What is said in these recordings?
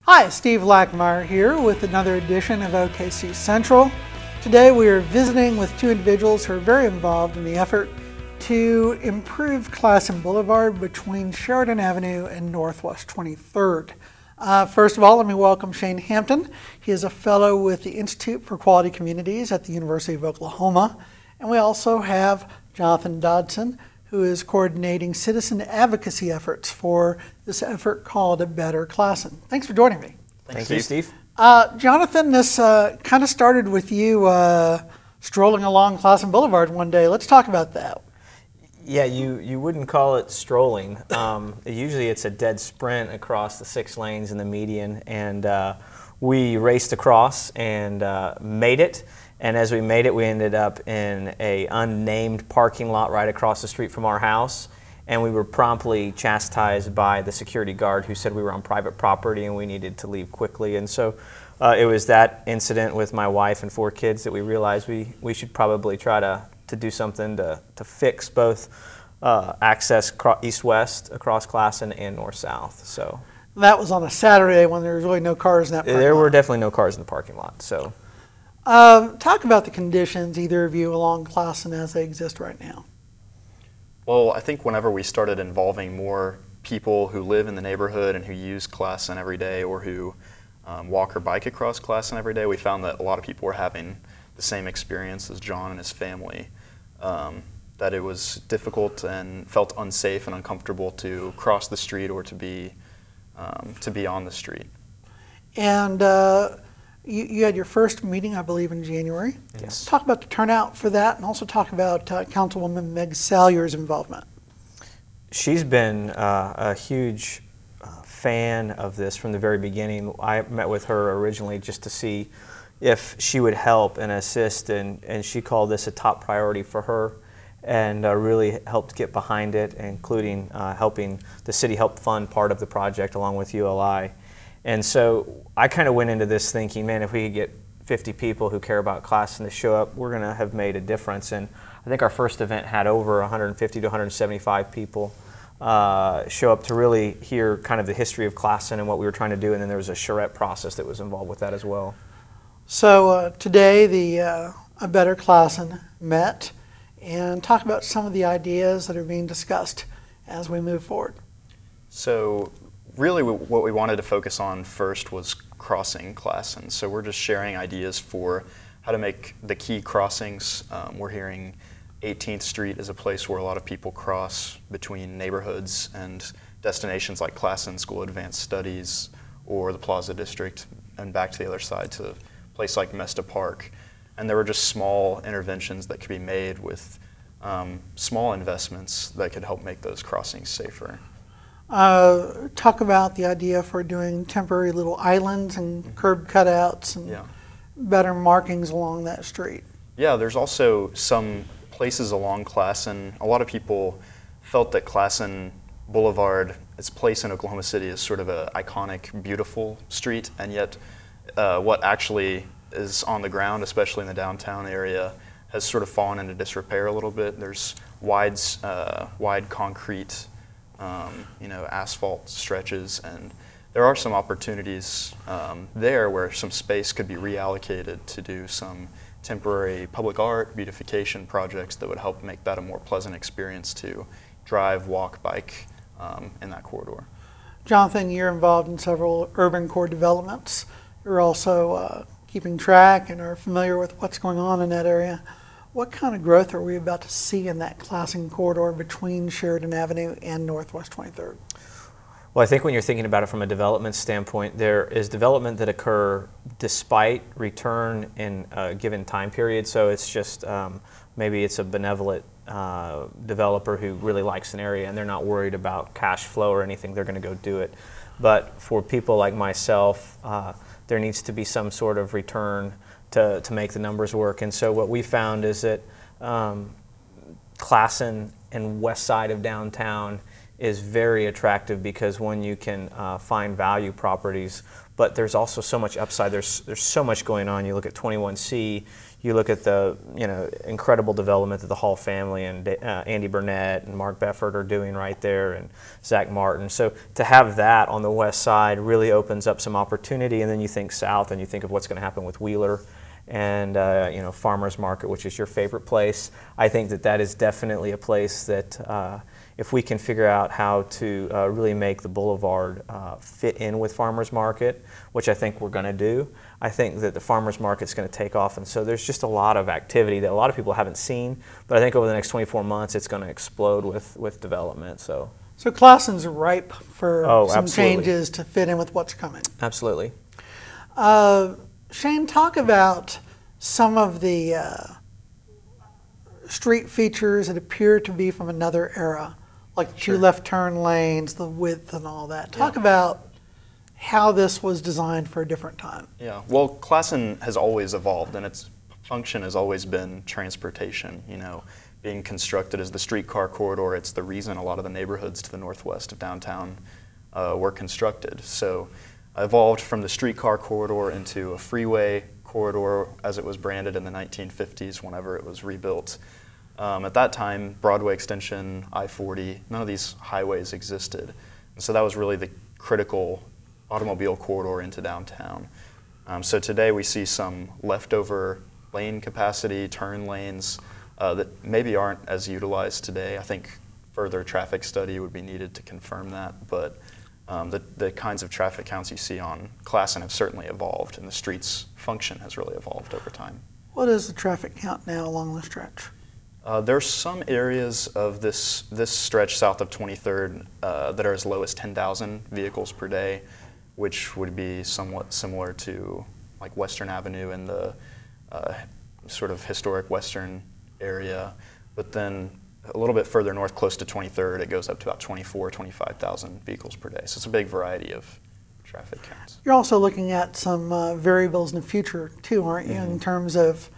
Hi, Steve Lackmeyer here with another edition of OKC Central. Today we are visiting with two individuals who are very involved in the effort to improve Classen Boulevard between Sheridan Avenue and Northwest 23rd. First of all, let me welcome Shane Hampton. He is a fellow with the Institute for Quality Communities at the University of Oklahoma. And we also have Jonathan Dodson, who is coordinating citizen advocacy efforts for this effort called A Better Classen. Thanks for joining me. Thank you, Steve. Jonathan, this kind of started with you strolling along Classen Boulevard one day. Let's talk about that. Yeah, you wouldn't call it strolling. Usually it's a dead sprint across the 6 lanes in the median, and we raced across and made it. And as we made it, we ended up in an unnamed parking lot right across the street from our house. And we were promptly chastised by the security guard who said we were on private property and we needed to leave quickly. And so it was that incident with my wife and 4 kids that we realized we should probably try to do something to fix both access east-west across Classen and north-south. So that was on a Saturday when there was really no cars in that parking lot. There were definitely no cars in the parking lot. So. Talk about the conditions, either of you, along Classen as they exist right now. Well, I think whenever we started involving more people who live in the neighborhood and who use Classen every day, or who walk or bike across Classen every day, we found that a lot of people were having the same experience as John and his family, that it was difficult and felt unsafe and uncomfortable to cross the street or to be on the street. And you had your first meeting, I believe, in January. Yes. Talk about the turnout for that, and also talk about Councilwoman Meg Salyer's involvement. She's been a huge fan of this from the very beginning. I met with her originally just to see if she would help and assist, and she called this a top priority for her, and really helped get behind it, including helping the city help fund part of the project along with ULI. And so I kind of went into this thinking, man, if we could get 50 people who care about Classen to show up, we're going to have made a difference. And I think our first event had over 150 to 175 people show up to really hear kind of the history of Classen and what we were trying to do. And then there was a charrette process that was involved with that as well. So today the A Better Classen met and talk about some of the ideas that are being discussed as we move forward. So really what we wanted to focus on first was crossing Classen. So we're just sharing ideas for how to make the key crossings. We're hearing 18th Street is a place where a lot of people cross between neighborhoods and destinations like Classen School of Advanced Studies or the Plaza District, and back to the other side to a place like Mesta Park. And there were just small interventions that could be made with small investments that could help make those crossings safer. Talk about the idea for doing temporary little islands and curb cutouts and better markings along that street. Yeah, there's also some places along Classen. A lot of people felt that Classen Boulevard, its place in Oklahoma City, is sort of an iconic, beautiful street, and yet what actually is on the ground, especially in the downtown area, has sort of fallen into disrepair a little bit. There's wide concrete asphalt stretches, and there are some opportunities there where some space could be reallocated to do some temporary public art beautification projects that would help make that a more pleasant experience to drive, walk, bike in that corridor. Jonathan, you're involved in several urban core developments. You're also keeping track and are familiar with what's going on in that area. What kind of growth are we about to see in that Classen corridor between Sheridan Avenue and Northwest 23rd? Well, I think when you're thinking about it from a development standpoint, there is development that occur despite return in a given time period. So it's just maybe it's a benevolent developer who really likes an area and they're not worried about cash flow or anything. They're going to go do it. But for people like myself, there needs to be some sort of return to make the numbers work. And so what we found is that Classen and west side of downtown is very attractive because one, you can find value properties, but there's also so much upside. There's so much going on. You look at 21C, you look at the incredible development that the Hall family and Andy Burnett and Mark Befford are doing right there, and Zach Martin. So to have that on the west side really opens up some opportunity. And then you think south, and you think of what's going to happen with Wheeler and Farmers Market, which is your favorite place. I think that is definitely a place that if we can figure out how to really make the boulevard fit in with Farmers Market, which I think we're going to do, I think that the Farmers Market's going to take off. And so there's just a lot of activity that a lot of people haven't seen, but I think over the next 24 months it's going to explode with development. So Classen's ripe for some absolutely. changes to fit in with what's coming. Absolutely. Shane, talk about some of the street features that appear to be from another era, like the two left turn lanes, the width and all that. Talk about how this was designed for a different time. Yeah, well, Classen has always evolved, and its function has always been transportation. Being constructed as the streetcar corridor, it's the reason a lot of the neighborhoods to the northwest of downtown were constructed. So evolved from the streetcar corridor into a freeway corridor as it was branded in the 1950s whenever it was rebuilt. At that time, Broadway Extension, I-40, none of these highways existed. And so that was really the critical automobile corridor into downtown. So today we see some leftover lane capacity, turn lanes that maybe aren't as utilized today. I think further traffic study would be needed to confirm that, but the kinds of traffic counts you see on Classen have certainly evolved, and the street's function has really evolved over time. What is the traffic count now along the stretch? There's some areas of this stretch south of 23rd that are as low as 10,000 vehicles per day, which would be somewhat similar to like Western Avenue in the sort of historic Western area. But then a little bit further north, close to 23rd, it goes up to about 25,000 vehicles per day. So it's a big variety of traffic counts. You're also looking at some variables in the future too, aren't you, in terms of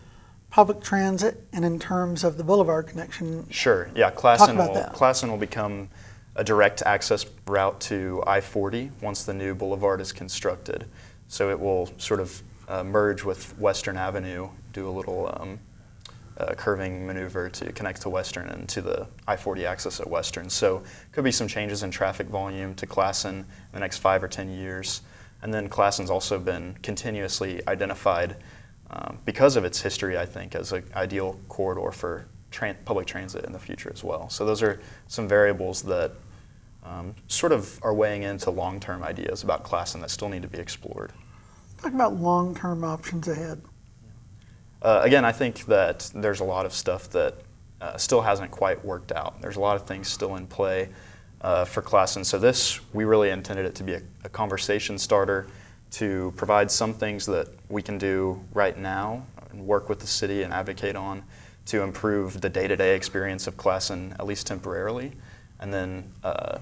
public transit and in terms of the boulevard connection? Sure, yeah, Classen will become a direct access route to I-40 once the new boulevard is constructed. So it will sort of merge with Western Avenue, do a little curving maneuver to connect to Western and to the I-40 access at Western. So could be some changes in traffic volume to Classen in the next 5 or 10 years. And then Classen's also been continuously identified because of its history, I think, as an ideal corridor for public transit in the future as well. So those are some variables that sort of are weighing into long-term ideas about Classen that still need to be explored. Talk about long-term options ahead. Again, I think that there's a lot of stuff that still hasn't quite worked out. There's a lot of things still in play for Classen. So this, we really intended it to be a conversation starter to provide some things that we can do right now and work with the city and advocate on to improve the day-to-day experience of Classen, at least temporarily, and then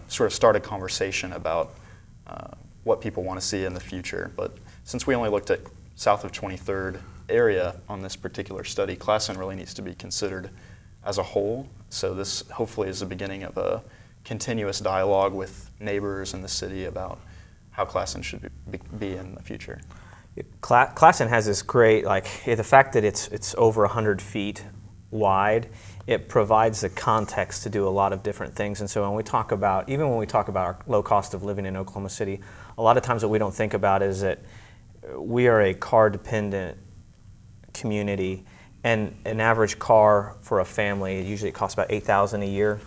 sort of start a conversation about what people want to see in the future. But since we only looked at south of 23rd area on this particular study, Classen really needs to be considered as a whole. So this hopefully is the beginning of a continuous dialogue with neighbors in the city about how Classen should be in the future. Classen has this great, the fact that it's over 100 feet wide, it provides the context to do a lot of different things. And so when we talk about, even when we talk about our low cost of living in Oklahoma City, a lot of times what we don't think about is that we are a car-dependent community, and an average car for a family, usually it costs about $8,000 a year.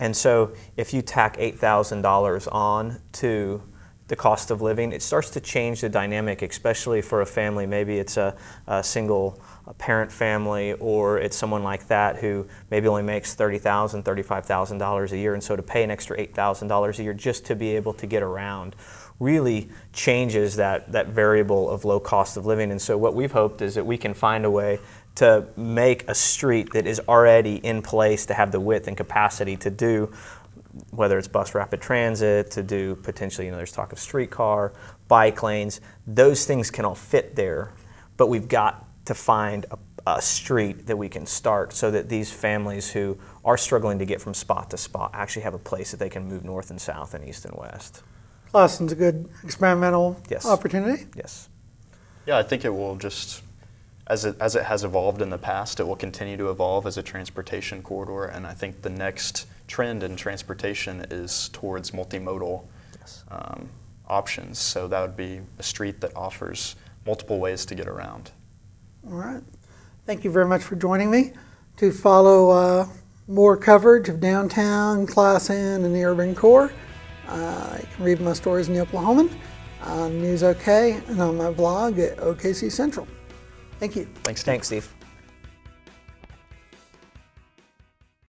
And so if you tack $8,000 on to the cost of living, it starts to change the dynamic, especially for a family. Maybe it's a single parent family, or it's someone like that who maybe only makes $30,000, $35,000 a year, and so to pay an extra $8,000 a year just to be able to get around really changes that variable of low cost of living. And so what we've hoped is that we can find a way to make a street that is already in place to have the width and capacity to do, whether it's bus rapid transit, to do potentially, there's talk of streetcar, bike lanes, those things can all fit there, but we've got to find a street that we can start so that these families who are struggling to get from spot to spot actually have a place that they can move north and south and east and west. Classen's a good experimental Yes. opportunity. Yes. Yeah, I think it will just, as it has evolved in the past, it will continue to evolve as a transportation corridor, and I think the next trend in transportation is towards multimodal Yes. options. So that would be a street that offers multiple ways to get around. All right. Thank you very much for joining me. To follow more coverage of downtown, Classen, and the urban core, you can read my stories in the Oklahoman, on News OK, and on my blog at OKC Central. Thank you. Thanks, Steve. Thanks, Steve.